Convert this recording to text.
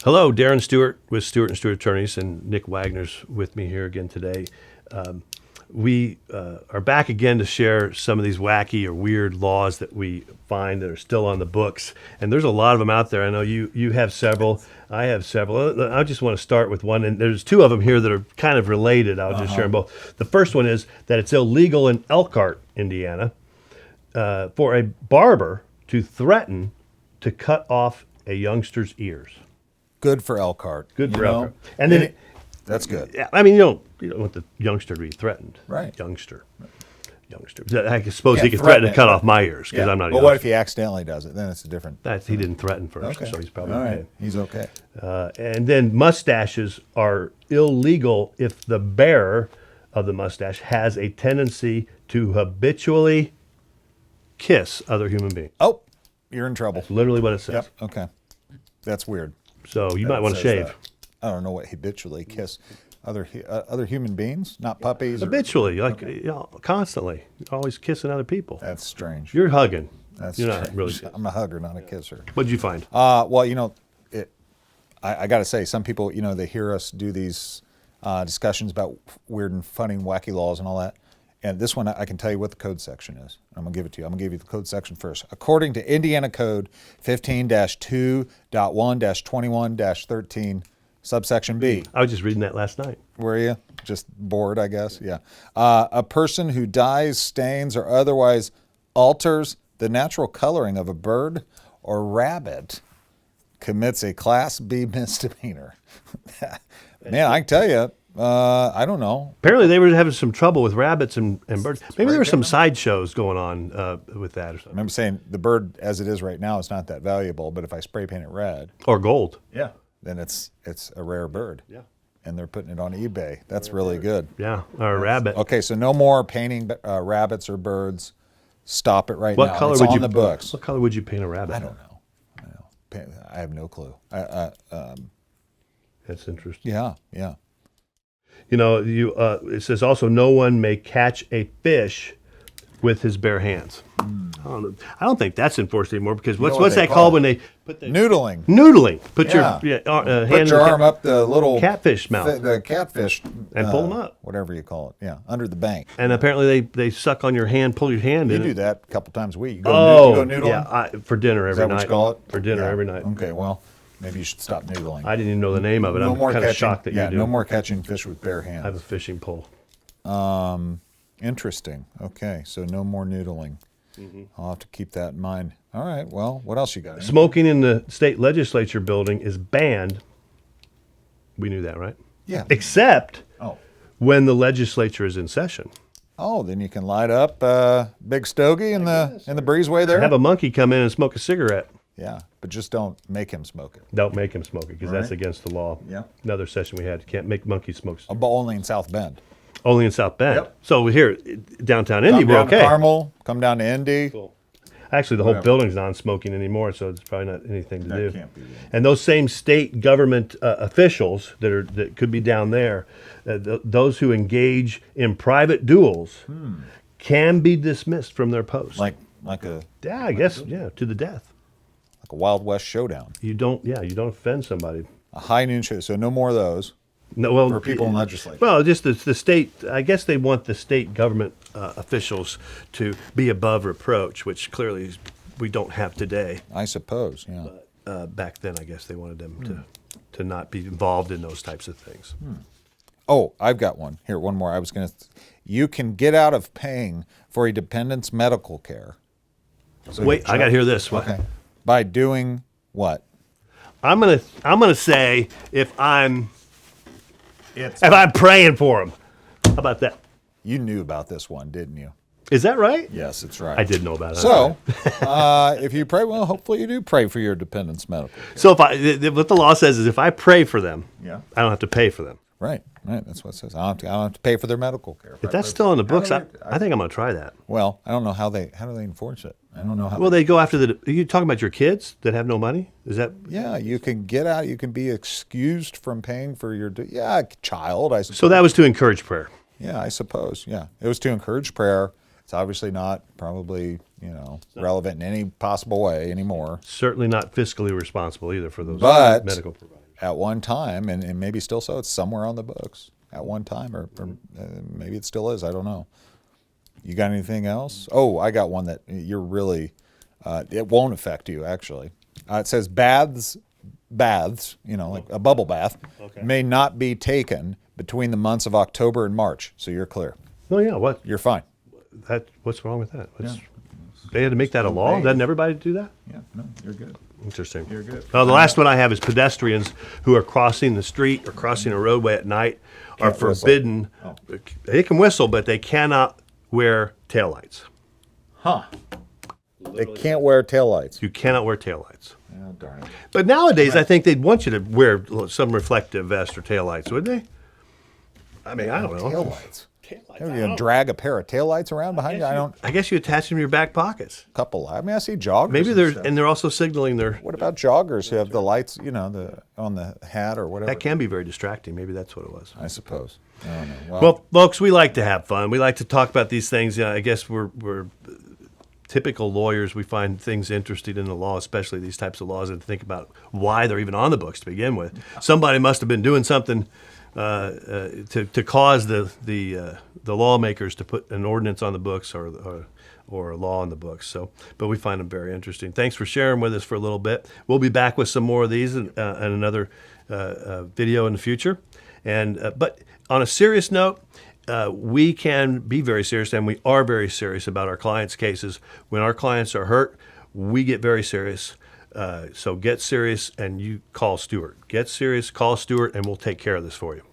Hello, Darron Stewart with Stewart Stewart Attorneys, and Nick Wagner's with me here again today. We are back again to share some of these wacky or weird laws that we find that are still on the books. And there's a lot of them out there. I know you have several. I have several. I just want to start with one, and there's two of them here that are kind of related. I'll just share them both. The first one is that it's illegal in Elkhart, Indiana, for a barber to threaten to cut off a youngster's ears. Good for Elkhart. Good for Elkhart. And then that's good. Yeah, I mean, you don't want the youngster to be threatened. Right. Youngster. I suppose he could threaten to cut off my ears because I'm not a youngster. Well, what if he accidentally does it? Then it's a different. He didn't threaten first, so he's probably okay. Right. He's okay. And then mustaches are illegal if the bearer of the mustache has a tendency to habitually kiss other human beings. Oh, you're in trouble. That's literally what it says. Yep. Okay. That's weird. So you might want to shave. That. I don't know what habitually kiss other human beings, not puppies. Habitually, constantly, always kissing other people. That's strange. You're hugging. That's You're strange. not really. I'm a hugger, not a kisser. What'd you find? Well, I got to say, some people, they hear us do these discussions about weird and funny and wacky laws and all that. And this one, I can tell you what the code section is. I'm going to give it to you. I'm going to give you the code section first. According to Indiana Code 15-2.1-21-13, subsection B. I was just reading that last night. Were you? Just bored, I guess? Yeah. A person who dyes, stains, or otherwise alters the natural coloring of a bird or rabbit commits a Class B misdemeanor. Man, I can tell you. I don't know. Apparently, they were having some trouble with rabbits and birds. Maybe there were some sideshows going on with that or something. I remember saying the bird, as it is right now, is not that valuable, but if I spray paint it red. Or gold. Yeah. Then it's a rare bird. Yeah. And they're putting it on eBay. That's really good. Yeah, or a rabbit. Okay, so no more painting rabbits or birds. Stop it right now. What color it's would on you? the books. What color would you paint a rabbit? I don't know. I have no clue. That's interesting. Yeah. It says also no one may catch a fish with his bare hands. I don't think that's enforced anymore because what's that called when they put the noodling? Noodling. Put your Put hand your arm up the little catfish mouth, the catfish, and pull them up. Whatever you call it. Yeah, under the bank. And apparently they suck on your hand, pull your hand in. You do that a couple times a week. You go noodling? Yeah, for dinner every night. Is that what you call it? For dinner every night. Okay, well, maybe you should stop noodling. I didn't even know the name of it. I'm kind of shocked that you do. No more catching fish with bare hands. I have a fishing pole. Interesting. Okay, so no more noodling. Mm-hmm. I'll have to keep that in mind. All right, well, what else you got? Smoking in the state legislature building is banned. We knew that, right? Yeah. Except when the legislature is in session. Oh, then you can light up big stogie in the breezeway there. Have a monkey come in and smoke a cigarette. Yeah, but just don't make him smoke it. Don't make him smoke it because that's against the law. Yeah. Another session we had. You can't make monkeys smoke. But only in South Bend. Only in South Bend. Yep. So here, downtown Indy, we're okay. Carmel, come down to Indy. Cool. Actually, the whole building's non-smoking anymore, so it's probably not anything to do. Can't be right. And those same state government officials that could be down there, those who engage in private duels, can be dismissed from their post. Like to the death. Like a Wild West showdown. You don't offend somebody. A high noon show. So no more of those. No, well, for people in legislature. Well, just the state. I guess they want the state government officials to be above reproach, which clearly we don't have today. I suppose, yeah. But back then, I guess they wanted them to not be involved in those types of things. Oh, I've got one. Here, one more. You can get out of paying for a dependent's medical care. So wait, I got to hear this. Okay. By doing what? I'm gonna say if I'm praying for him. How about that? You knew about this one, didn't you? Is that right? Yes, it's right. I did know about it. So, if you pray, well, hopefully you do pray for your dependents' medical care. So what the law says is if I pray for them, I don't have to pay for them. Right. That's what it says. I don't have to pay for their medical care. If that's still in the books, I think I'm going to try that. Well, I don't know how do they enforce it. I don't know how. Well, they go after are you talking about your kids that have no money? Is that? Yeah, you can get out. You can be excused from paying for your child. I suppose. So that was to encourage prayer. Yeah, I suppose. Yeah, it was to encourage prayer. It's obviously not probably relevant in any possible way anymore. Certainly not fiscally responsible either for those medical providers. at one time, and maybe still so, it's somewhere on the books at one time, or maybe it still is. I don't know. You got anything else? Oh, I got one that you're really, it won't affect you, actually. It says baths, like a bubble bath, may not be taken between the months of October and March. So you're clear. Oh yeah, what? You're fine. What's wrong with that? They had to make that a law? Doesn't everybody do that? Yeah, no, you're good. Interesting. You're good. The last one I have is pedestrians who are crossing the street or crossing a roadway at night are Can't whistle. forbidden. Oh. They can whistle, but they cannot wear taillights. Huh. They can't wear taillights. You cannot wear taillights. Oh, darn it. But nowadays, I think they'd want you to wear some reflective vest or taillights, wouldn't they? I mean, I don't know. Taillights. Taillights. You're going to drag a pair of taillights around behind you? I guess you attach them to your back pockets. Couple. I mean, I see joggers. Maybe and they're also signaling their. What about joggers who have the lights, on the hat or whatever? That can be very distracting. Maybe that's what it was. I suppose. I don't know. Well, folks, we like to have fun. We like to talk about these things. I guess we're typical lawyers. We find things interesting in the law, especially these types of laws, and think about why they're even on the books to begin with. Somebody must have been doing something to cause the lawmakers to put an ordinance on the books or a law on the books. So, but we find them very interesting. Thanks for sharing with us for a little bit. We'll be back with some more of these and another video in the future. But on a serious note, we can be very serious, and we are very serious about our clients' cases. When our clients are hurt, we get very serious. So get serious, and you call Stewart. Get serious, call Stewart, and we'll take care of this for you.